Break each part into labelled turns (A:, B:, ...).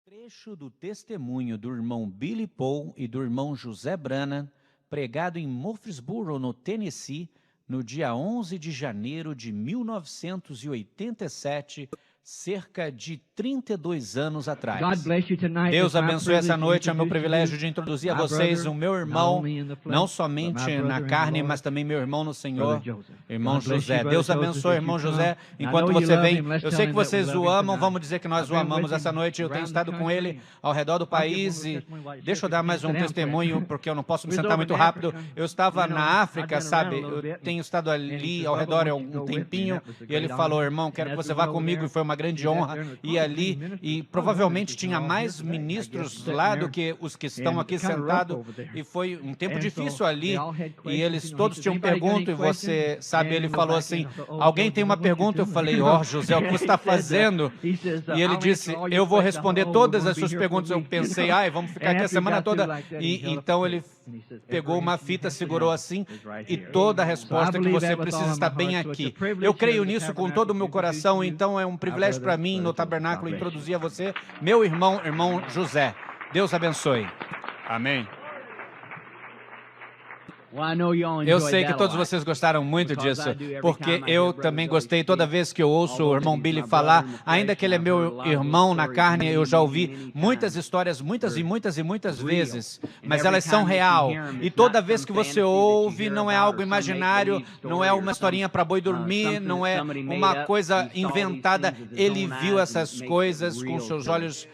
A: Trecho do testemunho do irmão Billy Paul e do irmão José Branham, pregado em Murfreesboro, no Tennessee, no dia 11 de janeiro de 1987, cerca de 32 anos atrás. Deus abençoe essa noite. É meu privilégio de introduzir a vocês o meu irmão, não somente na carne, mas também meu irmão no Senhor, irmão José. Deus abençoe, irmão José. Enquanto você vem, eu sei que vocês o amam, vamos dizer que nós o amamos essa noite. Eu tenho estado com ele ao redor do país e deixa eu dar mais um testemunho, porque eu não posso me sentar muito rápido. Eu estava na África, sabe? Eu tenho estado ali ao redor há um tempinho e ele falou, irmão, quero que você vá comigo, e foi uma grande honra ir ali, e provavelmente tinha mais ministros lá do que os que estão aqui sentados, e foi um tempo difícil ali, e eles todos tinham pergunta, e você sabe, ele falou assim, alguém tem uma pergunta? Eu falei, José, o que você está fazendo? E ele disse, eu vou responder todas as suas perguntas. Eu pensei, vamos ficar aqui a semana toda, e então ele pegou uma fita, segurou assim, e toda a resposta que você precisa está bem aqui. Eu creio nisso com todo o meu coração, então é um privilégio para mim, no tabernáculo, introduzir a você, meu irmão José. Deus abençoe. Amém. Eu sei que todos vocês gostaram muito disso, porque eu também gostei. Toda vez que eu ouço o irmão Billy falar, ainda que ele é meu irmão na carne, eu já ouvi muitas histórias, muitas vezes, mas elas são real. E toda vez que você ouve, não é algo imaginário, não é uma historinha para boi dormir, não é uma coisa inventada. Ele viu essas coisas com seus olhos,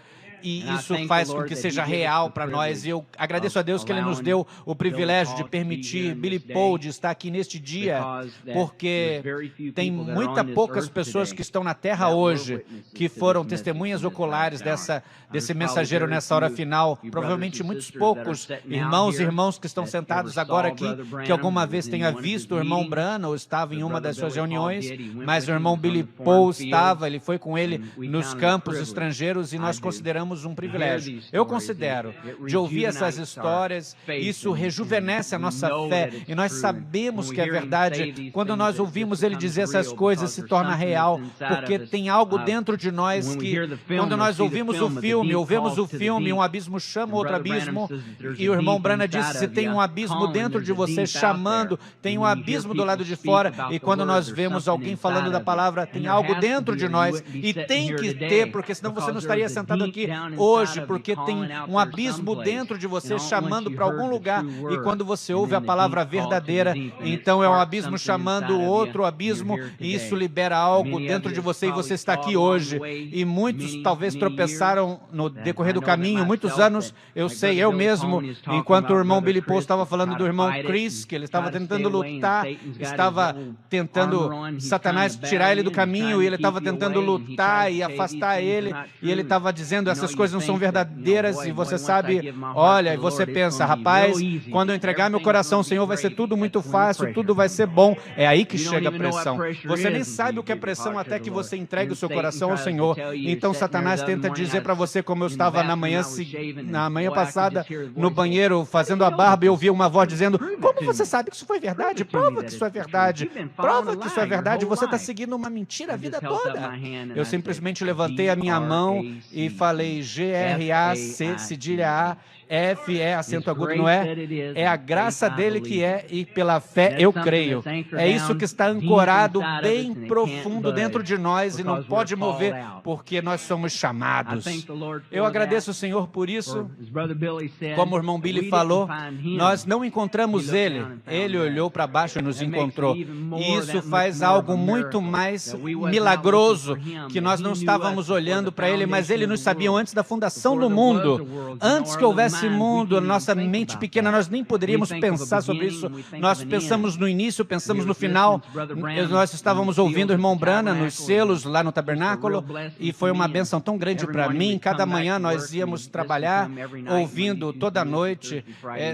A: e isso faz com que seja real para nós. E eu agradeço a Deus que Ele nos deu o privilégio de permitir Billy Paul de estar aqui neste dia, porque tem poucas pessoas que estão na terra hoje que foram testemunhas oculares desse mensageiro nessa hora final. Provavelmente muitos poucos irmãos que estão sentados agora aqui, que alguma vez tenha visto o irmão Branham ou estava em uma das suas reuniões, mas o irmão Billy Paul estava, ele foi com ele nos campos estrangeiros, e nós consideramos um privilégio. Eu considero, de ouvir essas histórias, isso rejuvenesce a nossa fé, e nós sabemos que é verdade. Quando nós ouvimos ele dizer essas coisas, se torna real, porque tem algo dentro de nós que, quando nós ouvimos o filme, um abismo chama outro abismo, e o irmão Branham disse, se tem um abismo dentro de você chamando, tem um abismo do lado de fora, e quando nós vemos alguém falando da palavra, tem algo dentro de nós, e tem que ter, porque senão você não estaria sentado aqui hoje, porque tem um abismo dentro de você chamando para algum lugar, e quando você ouve a palavra verdadeira, então é um abismo chamando outro abismo, e isso libera algo dentro de você, e você está aqui hoje. E muitos talvez tropeçaram no decorrer do caminho, muitos anos, eu sei, eu mesmo, enquanto o irmão Billy Paul estava falando do irmão Chris, que ele estava tentando lutar, estava tentando Satanás tirar ele do caminho, e ele estava tentando lutar e afastar ele, e ele estava dizendo, essas coisas não são verdadeiras, e você sabe, olha, e você pensa, rapaz, quando eu entregar meu coração ao Senhor, vai ser tudo muito fácil, tudo vai ser bom. É aí que chega a pressão. Você nem sabe o que é pressão até que você entregue o seu coração ao Senhor. Então Satanás tenta dizer para você, como eu estava na manhã passada, no banheiro, fazendo a barba, e eu ouvi uma voz dizendo, como você sabe que isso foi verdade? Prova que isso é verdade. Prova que isso é verdade. Você está seguindo uma mentira a vida toda. Eu simplesmente levantei a minha mão e falei, G-R-A-C, cedilha A, F é acento agudo no E, é a graça dele que é, e pela fé eu creio. É isso que está ancorado bem profundo dentro de nós e não pode mover, porque nós somos chamados. Eu agradeço o Senhor por isso. Como o irmão Billy falou, nós não encontramos ele. Ele olhou para baixo e nos encontrou. E isso faz algo muito mais milagroso, que nós não estávamos olhando para ele, mas ele nos sabia antes da fundação do mundo. Antes que houvesse mundo, a nossa mente pequena, nós nem poderíamos pensar sobre isso. Nós pensamos no início, pensamos no final. Nós estávamos ouvindo o irmão Branham nos selos lá no tabernáculo, e foi uma bênção tão grande para mim. Cada manhã nós íamos trabalhar, ouvindo toda noite,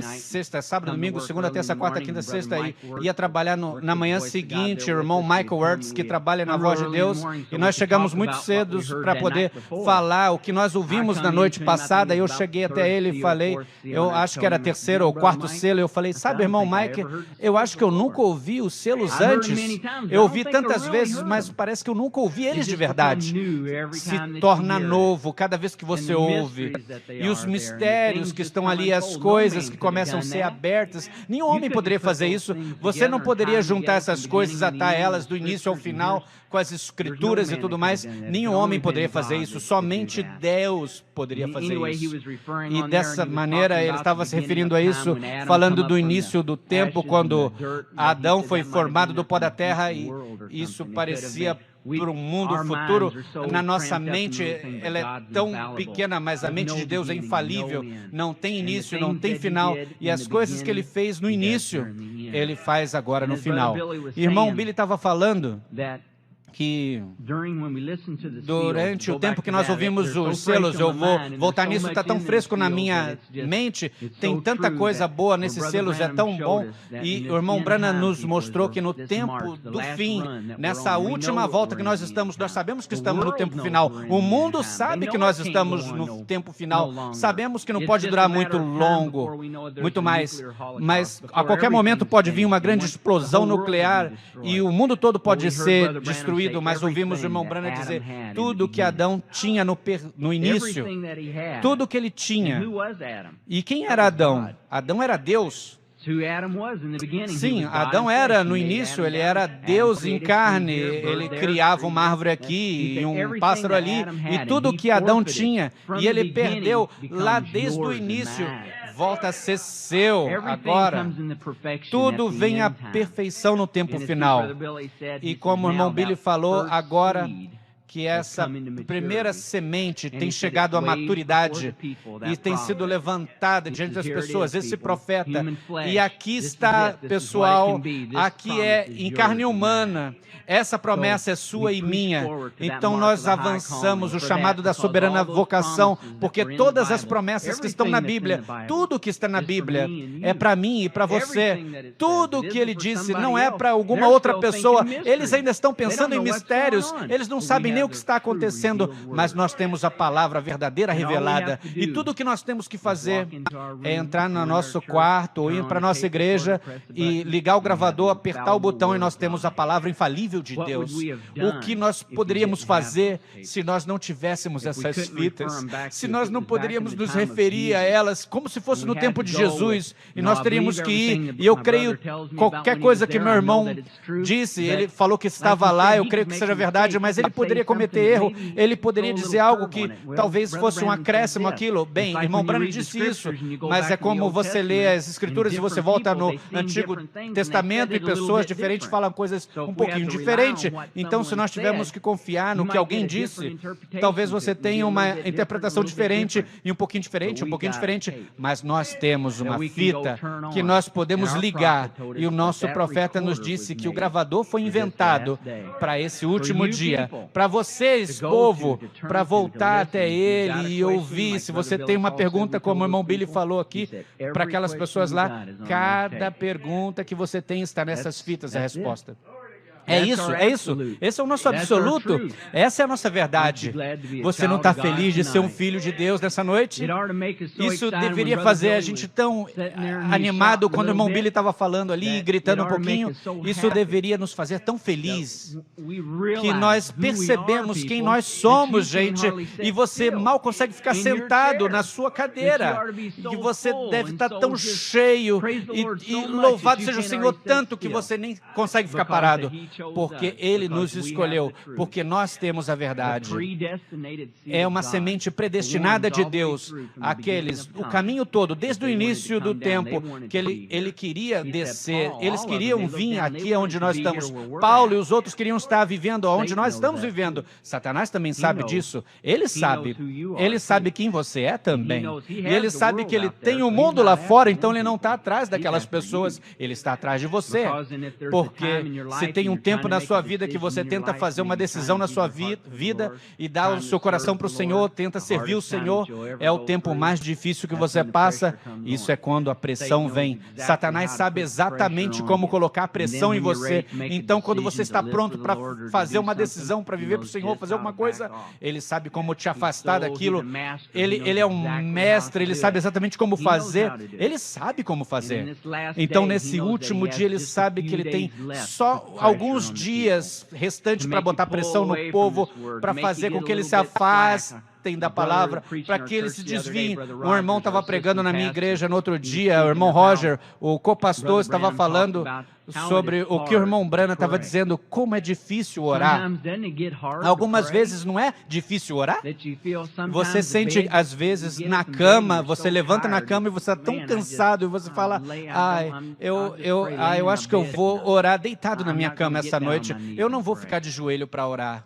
A: sexta, sábado, domingo, segunda, terça, quarta, quinta, sexta, e ia trabalhar na manhã seguinte, o irmão Michael Wertz, que trabalha na Voz de Deus, e nós chegamos muito cedo para poder falar o que nós ouvimos na noite passada. Eu cheguei até ele e falei, falei, eu acho que era terceiro ou quarto selo, eu falei, sabe, irmão Mike, eu acho que eu nunca ouvi os selos antes. Eu ouvi tantas vezes, mas parece que eu nunca ouvi eles de verdade. Se torna novo cada vez que você ouve. E os mistérios que estão ali, as coisas que começam a ser abertas. Nenhum homem poderia fazer isso. Você não poderia juntar essas coisas, atar elas do início ao final, com as escrituras e tudo mais. Nenhum homem poderia fazer isso. Somente Deus poderia fazer isso. E dessa maneira, ele estava se referindo a isso, falando do início do tempo, quando Adão foi formado do pó da terra, e isso parecia para um mundo futuro. Na nossa mente, ela é tão pequena, mas a mente de Deus é infalível, não tem início, não tem final, e as coisas que ele fez no início, ele faz agora no final. Irmão Billy estava falando que durante o tempo que nós ouvimos os selos, eu vou voltar nisso, está tão fresco na minha mente, tem tanta coisa boa nesses selos, é tão bom, e o irmão Branham nos mostrou que no tempo do fim, nessa última volta que nós estamos, nós sabemos que estamos no tempo final, o mundo sabe que nós estamos no tempo final, sabemos que não pode durar muito longo, muito mais, mas a qualquer momento pode vir uma grande explosão nuclear e o mundo todo pode ser destruído. Mas ouvimos o irmão Branham dizer tudo que Adão tinha no início, tudo que ele tinha. E quem era Adão? Adão era Deus. Sim, Adão era, no início, ele era Deus em carne, ele criava uma árvore aqui e um pássaro ali, e tudo que Adão tinha, e ele perdeu lá desde o início, volta a ser seu agora. Tudo vem à perfeição no tempo final. E como o irmão Billy falou, agora que essa primeira semente tem chegado à maturidade e tem sido levantada diante das pessoas, esse profeta. E aqui está, pessoal, aqui é em carne humana. Essa promessa é sua e minha. Então nós avançamos o chamado da soberana vocação, porque todas as promessas que estão na Bíblia, tudo que está na Bíblia é para mim e para você. Tudo que ele disse não é para alguma outra pessoa. Eles ainda estão pensando em mistérios, eles não sabem nem o que está acontecendo, mas nós temos a palavra verdadeira revelada. E tudo o que nós temos que fazer é entrar no nosso quarto ou ir para a nossa igreja e ligar o gravador, apertar o botão e nós temos a palavra infalível de Deus. O que nós poderíamos fazer se nós não tivéssemos essas fitas? Se nós não poderíamos nos referir a elas como se fosse no tempo de Jesus, e nós teríamos que ir, e eu creio qualquer coisa que meu irmão disse, ele falou que estava lá, eu creio que seja verdade, mas ele poderia cometer erro, ele poderia dizer algo que talvez fosse um acréscimo aquilo. Bem, irmão Branham disse isso, mas é como você lê as Escrituras e você volta no Antigo Testamento e pessoas diferentes falam coisas um pouquinho diferentes. Então, se nós tivermos que confiar no que alguém disse, talvez você tenha uma interpretação diferente e um pouquinho diferente, mas nós temos uma fita que nós podemos ligar, e o nosso profeta nos disse que o gravador foi inventado para esse último dia, para vocês, povo, para voltar até ele e ouvir. Se você tem uma pergunta, como o irmão Billy falou aqui, para aquelas pessoas lá, cada pergunta que você tem está nessas fitas, a resposta. É isso, é isso. Esse é o nosso absoluto. Essa é a nossa verdade. Você não está feliz de ser um filho de Deus nessa noite? Isso deveria fazer a gente tão animado quando o irmão Billy estava falando ali, gritando um pouquinho. Isso deveria nos fazer tão feliz que nós percebemos quem nós somos, gente, e você mal consegue ficar sentado na sua cadeira. E você deve estar tão cheio e louvado seja o Senhor tanto que você nem consegue ficar parado. Porque Ele nos escolheu, porque nós temos a verdade. É uma semente predestinada de Deus, o caminho todo, desde o início do tempo, que Ele queria descer, eles queriam vir aqui onde nós estamos. Paulo e os outros queriam estar vivendo onde nós estamos vivendo. Satanás também sabe disso. Ele sabe quem você é também. E ele sabe que ele tem o mundo lá fora, então ele não está atrás daquelas pessoas, ele está atrás de você. Porque se tem um tempo tempo na sua vida que você tenta fazer uma decisão na sua vida e dar o seu coração para o Senhor, tenta servir o Senhor, é o tempo mais difícil que você passa. Isso é quando a pressão vem. Satanás sabe exatamente como colocar pressão em você. Então, quando você está pronto para fazer uma decisão, para viver para o Senhor, fazer alguma coisa, ele sabe como te afastar daquilo. Ele é um mestre, ele sabe exatamente como fazer. Ele sabe como fazer. Então, nesse último dia, ele sabe que ele tem só alguns dias restantes para botar pressão no povo, para fazer com que ele se afastem da palavra, para que eles se desviem. Um irmão estava pregando na minha igreja no outro dia, o irmão Roger, o co-pastor, estava falando sobre o que o irmão Branham estava dizendo, como é difícil orar. Algumas vezes não é difícil orar? Você sente, às vezes, na cama, você levanta na cama e você está tão cansado e você fala, eu acho que eu vou orar deitado na minha cama essa noite, eu não vou ficar de joelho para orar.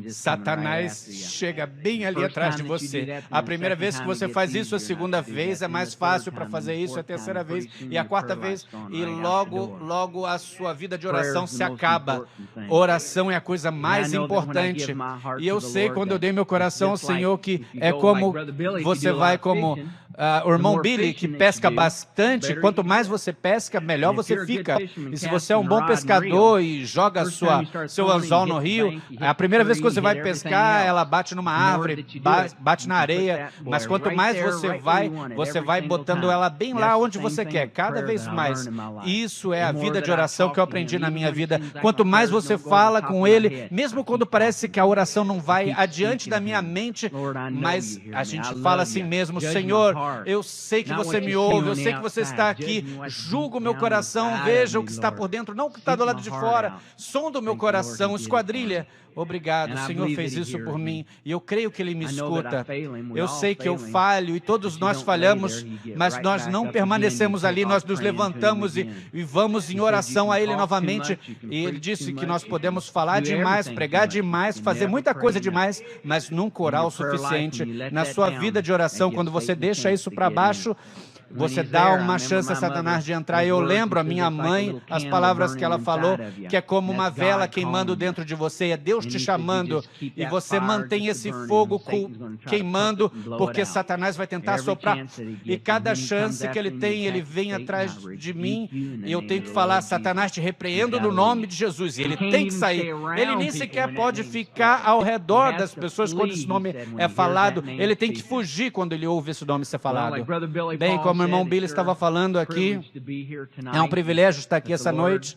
A: Satanás chega bem ali atrás de você. A primeira vez que você faz isso, a segunda vez é mais fácil para fazer isso, a terceira vez e a quarta vez, e logo a sua vida de oração se acaba. Oração é a coisa mais importante. E eu sei, quando eu dei meu coração ao Senhor, que é como você vai como o irmão Billy, que pesca bastante. Quanto mais você pesca, melhor você fica. E se você é um bom pescador e joga seu anzol no rio, a primeira vez que você vai pescar, ela bate numa árvore, bate na areia, mas quanto mais você vai botando ela bem lá onde você quer, cada vez mais. Isso é a vida de oração que eu aprendi na minha vida. Quanto mais você fala com Ele, mesmo quando parece que a oração não vai adiante da minha mente, mas a gente fala assim mesmo, Senhor, eu sei que você me ouve, eu sei que você está aqui, julga o meu coração, veja o que está por dentro, não o que está do lado de fora, sonda o meu coração, esquadrilha. Obrigado, o Senhor fez isso por mim, e eu creio que Ele me escuta. Eu sei que eu falho, e todos nós falhamos, mas nós não permanecemos ali, nós nos levantamos e vamos em oração a Ele novamente. E Ele disse que nós podemos falar demais, pregar demais, fazer muita coisa demais, mas nunca orar o suficiente. Na sua vida de oração, quando você deixa isso para baixo, você dá uma chance a Satanás de entrar. Eu lembro a minha mãe, as palavras que ela falou, que é como uma vela queimando dentro de você, é Deus te chamando, e você mantém esse fogo queimando, porque Satanás vai tentar soprar, e cada chance que ele tem, ele vem atrás de mim, e eu tenho que falar, Satanás, te repreendo no nome de Jesus, e ele tem que sair. Ele nem sequer pode ficar ao redor das pessoas quando esse nome é falado, ele tem que fugir quando ele ouve esse nome ser falado. Bem, como o irmão Billy estava falando aqui, é um privilégio estar aqui essa noite,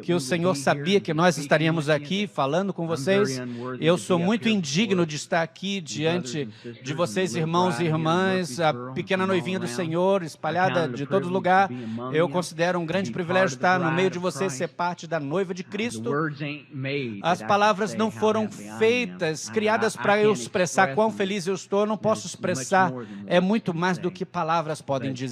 A: que o Senhor sabia que nós estaríamos aqui falando com vocês. Eu sou muito indigno de estar aqui diante de vocês, irmãos e irmãs, a pequena noivinha do Senhor, espalhada de todo lugar. Eu considero um grande privilégio estar no meio de vocês, ser parte da noiva de Cristo. As palavras não foram feitas, criadas para eu expressar quão feliz eu estou, eu não posso expressar, é muito mais do que palavras podem dizer,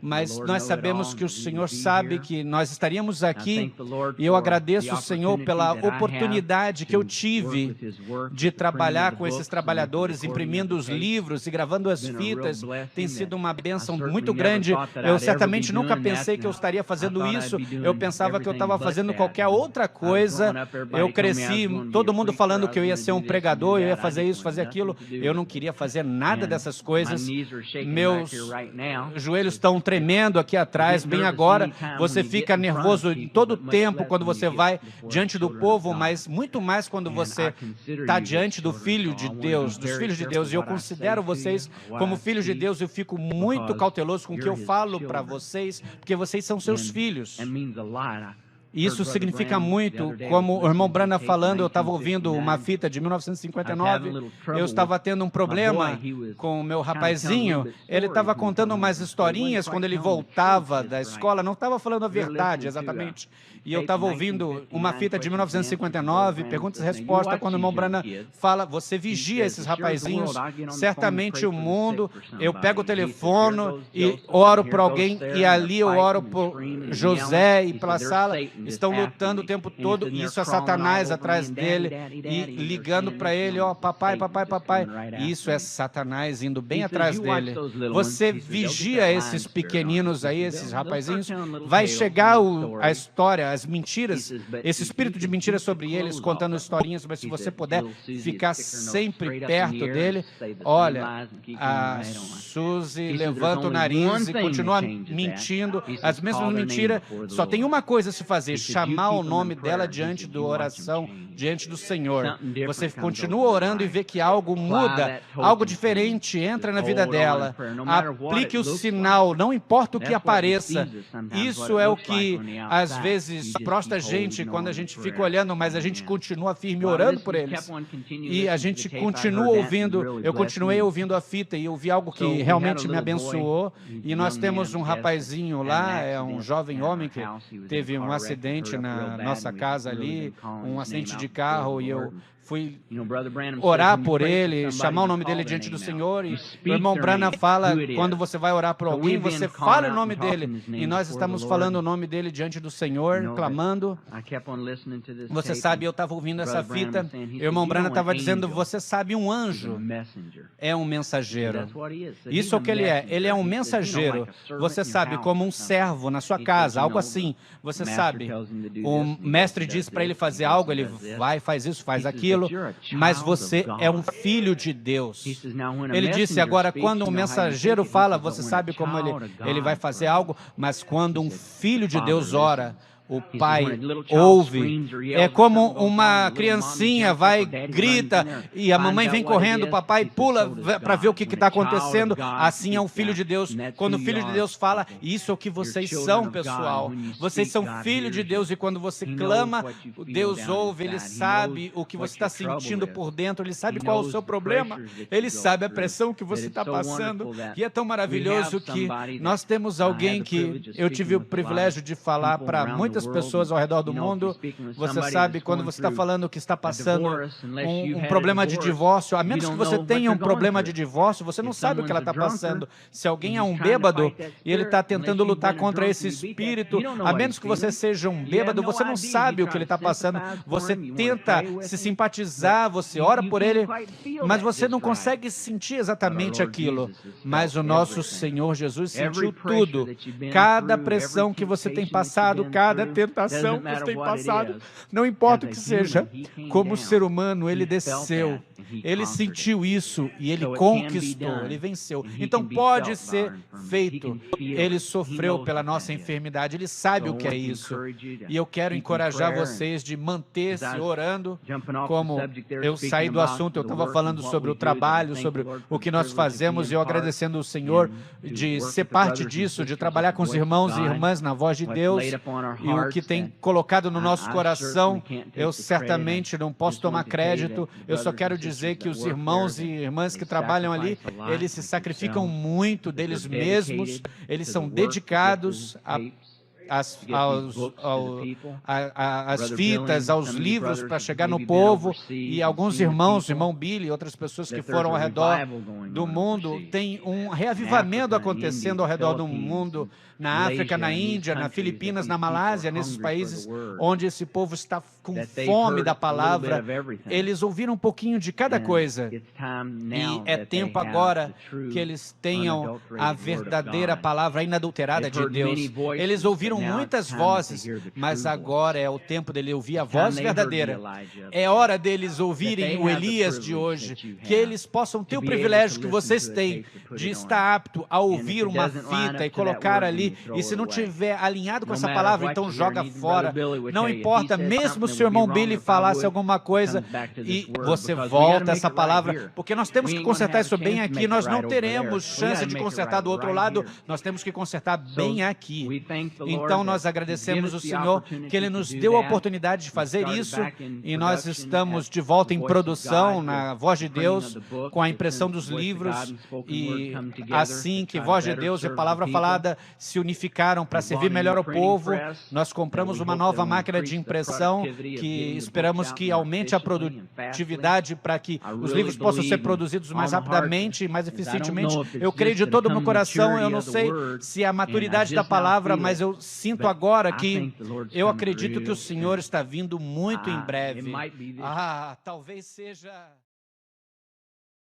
A: mas nós sabemos que o Senhor sabe que nós estaríamos aqui, e eu agradeço o Senhor pela oportunidade que eu tive de trabalhar com esses trabalhadores, imprimindo os livros e gravando as fitas. Tem sido uma bênção muito grande. Eu certamente nunca pensei que eu estaria fazendo isso, eu pensava que eu estava fazendo qualquer outra coisa. Eu cresci, todo mundo falando que eu ia ser um pregador, eu ia fazer isso, fazer aquilo. Eu não queria fazer nada dessas coisas. Meus joelhos estão tremendo aqui atrás, bem agora. Você fica nervoso em todo o tempo quando você vai diante do povo, mas muito mais quando você está diante do Filho de Deus, dos filhos de Deus. E eu considero vocês como filhos de Deus. Eu fico muito cauteloso com o que eu falo para vocês, porque vocês são seus filhos. Isso significa muito, como o irmão Branham falando, eu estava ouvindo uma fita de 1959, eu estava tendo um problema com o meu rapazinho, ele estava contando umas historinhas quando ele voltava da escola, não estava falando a verdade exatamente, e eu estava ouvindo uma fita de 1959, perguntas e respostas, quando o irmão Branham fala, você vigia esses rapazinhos, certamente o mundo, eu pego o telefone e oro por alguém, e ali eu oro por José e pela sala, estão lutando o tempo todo, e isso é Satanás atrás dele, e ligando para ele, ó, papai, papai, papai. Isso é Satanás indo bem atrás dele. Você vigia esses pequeninos aí, esses rapazinhos, vai chegar a história, as mentiras, esse espírito de mentira sobre eles, contando historinhas, mas se você puder ficar sempre perto dele, olha, a Suzy levanta o nariz e continua mentindo, as mesmas mentiras, só tem uma coisa a se fazer, chamar o nome dela diante da oração, diante do Senhor. Você continua orando e vê que algo muda, algo diferente entra na vida dela. Aplique o sinal, não importa o que apareça. Isso é o que, às vezes, prostra a gente quando a gente fica olhando, mas a gente continua firme orando por eles. E a gente continua ouvindo, eu continuei ouvindo a fita e eu vi algo que realmente me abençoou. E nós temos um rapazinho lá, é um jovem homem que teve um acidente na nossa casa ali, um acidente de carro, e eu fui orar por ele, chamar o nome dele diante do Senhor, e o irmão Branham fala, quando você vai orar por alguém, você fala o nome dele, e nós estamos falando o nome dele diante do Senhor, clamando. Você sabe, eu estava ouvindo essa fita, e o irmão Branham estava dizendo, você sabe, um anjo é um mensageiro. Isso é o que ele é um mensageiro. Você sabe, como um servo na sua casa, algo assim. Você sabe, o mestre diz para ele fazer algo, ele vai, faz isso, faz aquilo, mas você é um filho de Deus. Ele disse, agora, quando um mensageiro fala, você sabe como ele vai fazer algo, mas quando um filho de Deus ora, o pai ouve. É como uma criancinha vai, grita, e a mamãe vem correndo, o papai pula para ver o que está acontecendo. Assim é o Filho de Deus. Quando o Filho de Deus fala, isso é o que vocês são, pessoal. Vocês são filho de Deus, e quando você clama, Deus ouve, Ele sabe o que você está sentindo por dentro, Ele sabe qual é o seu problema, Ele sabe a pressão que você está passando, e é tão maravilhoso que nós temos alguém que eu tive o privilégio de falar para muitas pessoas ao redor do mundo. Você sabe, quando você está falando que está passando um problema de divórcio, a menos que você tenha um problema de divórcio, você não sabe o que ela está passando. Se alguém é um bêbado e ele está tentando lutar contra esse espírito, a menos que você seja um bêbado, você não sabe o que ele está passando. Você tenta se simpatizar, você ora por ele, mas você não consegue sentir exatamente aquilo. Mas o nosso Senhor Jesus sentiu tudo. Cada pressão que você tem passado, cada tentação que você tem passado, não importa o que seja, como ser humano, ele desceu, ele sentiu isso e ele conquistou, ele venceu. Então pode ser feito. Ele sofreu pela nossa enfermidade, ele sabe o que é isso. E eu quero encorajar vocês de manter-se orando. Como eu saí do assunto, eu estava falando sobre o trabalho, sobre o que nós fazemos, e eu agradecendo o Senhor de ser parte disso, de trabalhar com os irmãos e irmãs na voz de Deus, e o que tem colocado no nosso coração, eu certamente não posso tomar crédito, eu só quero dizer que os irmãos e irmãs que trabalham ali, eles se sacrificam muito deles mesmos, eles são dedicados às fitas, aos livros para chegar no povo, e alguns irmãos, irmão Billy e outras pessoas que foram ao redor do mundo, tem um reavivamento acontecendo ao redor do mundo, na África, na Índia, na Filipinas, na Malásia, nesses países onde esse povo está com fome da palavra. Eles ouviram um pouquinho de cada coisa, e é tempo agora que eles tenham a verdadeira palavra inadulterada de Deus. Eles ouviram muitas vozes, mas agora é o tempo dele ouvir a voz verdadeira. É hora deles ouvirem o Elias de hoje, que eles possam ter o privilégio que vocês têm de estar apto a ouvir uma fita e colocar ali, e se não tiver alinhado com essa palavra, então joga fora. Não importa, mesmo se o irmão Billy falasse alguma coisa e você volta essa palavra, porque nós temos que consertar isso bem aqui, nós não teremos chance de consertar do outro lado, nós temos que consertar bem aqui. Então nós agradecemos o Senhor que Ele nos deu a oportunidade de fazer isso, e nós estamos de volta em produção na Voz de Deus, com a impressão dos livros, e assim que Voz de Deus e Palavra Falada se unificaram para servir melhor ao povo, nós compramos uma nova máquina de impressão que esperamos que aumente a produtividade para que os livros possam ser produzidos mais rapidamente e mais eficientemente. Eu creio de todo o meu coração, eu não sei se é a maturidade da palavra, mas eu sinto agora que eu acredito que o Senhor está vindo muito em breve. Talvez seja...